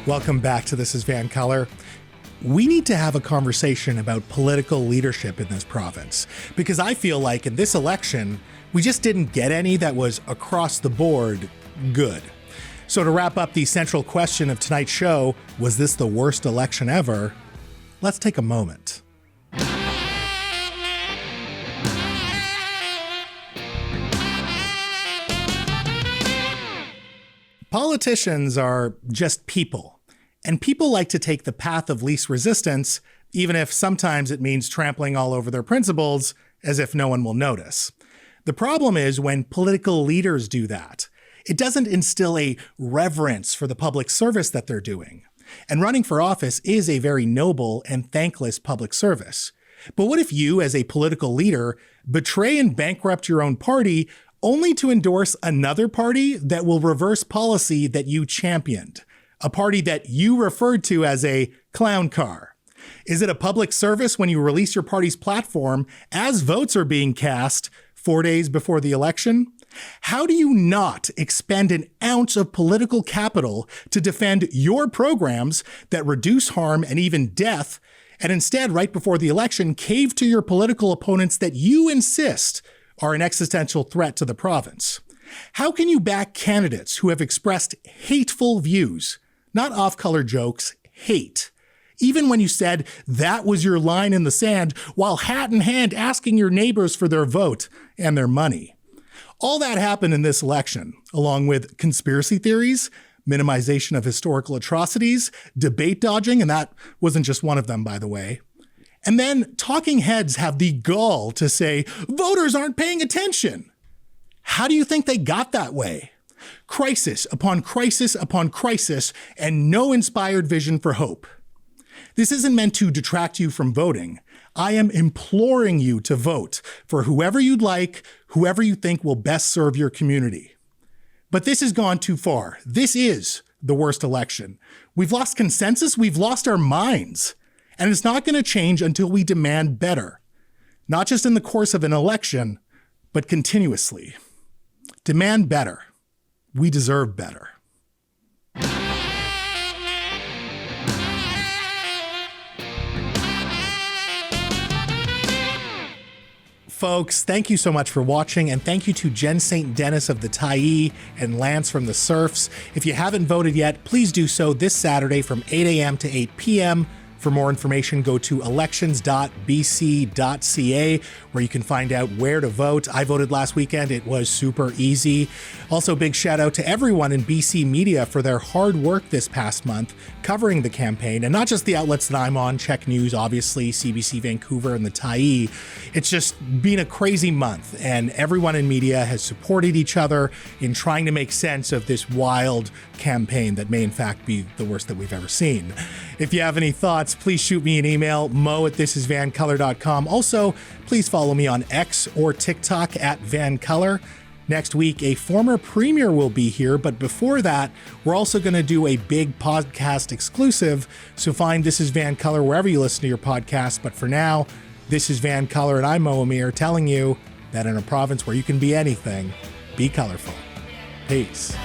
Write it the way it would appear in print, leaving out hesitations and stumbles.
Welcome back to This is VANCOLOUR. We need to have a conversation about political leadership in this province, because I feel like in this election, we just didn't get any that was across the board good. So to wrap up the central question of tonight's show, was this the worst election ever? Let's take a moment. Politicians are just people, and people like to take the path of least resistance, even if sometimes it means trampling all over their principles as if no one will notice. The problem is when political leaders do that. It doesn't instill a reverence for the public service that they're doing. And running for office is a very noble and thankless public service. But what if you, as a political leader, betray and bankrupt your own party only to endorse another party that will reverse policy that you championed, a party that you referred to as a clown car? Is it a public service when you release your party's platform as votes are being cast 4 days before the election? How do you not expend an ounce of political capital to defend your programs that reduce harm and even death, and instead, right before the election, cave to your political opponents that you insist are an existential threat to the province? How can you back candidates who have expressed hateful views, not off-color jokes, hate, even when you said that was your line in the sand, while hat in hand asking your neighbors for their vote and their money? All that happened in this election, along with conspiracy theories, minimization of historical atrocities, debate dodging, and that wasn't just one of them, by the way. And then talking heads have the gall to say, voters aren't paying attention. How do you think they got that way? Crisis upon crisis upon crisis, and no inspired vision for hope. This isn't meant to detract you from voting. I am imploring you to vote for whoever you'd like, whoever you think will best serve your community. But this has gone too far. This is the worst election. We've lost consensus. We've lost our minds. And it's not going to change until we demand better. Not just in the course of an election, but continuously. Demand better. We deserve better. Folks, thank you so much for watching, and thank you to Jen St. Dennis of the Tyee and Lance from the Surfs. If you haven't voted yet, please do so this Saturday from 8 a.m. to 8 p.m. For more information, go to elections.bc.ca, where you can find out where to vote. I voted last weekend. It was super easy. Also, big shout out to everyone in BC media for their hard work this past month covering the campaign, and not just the outlets that I'm on, CHEK News, obviously, CBC Vancouver, and the Tyee. It's just been a crazy month, and everyone in media has supported each other in trying to make sense of this wild campaign that may in fact be the worst that we've ever seen. If you have any thoughts, please shoot me an email, mo@thisisvancolour.com. Also, please follow me on X or TikTok @VANCOLOUR. Next week, a former premier will be here, but before that, we're also going to do a big podcast exclusive, so find This is VANCOLOUR wherever you listen to your podcast. But for now, this is VANCOLOUR, and I'm Mo Amir, telling you that in a province where you can be anything, be colorful. Peace.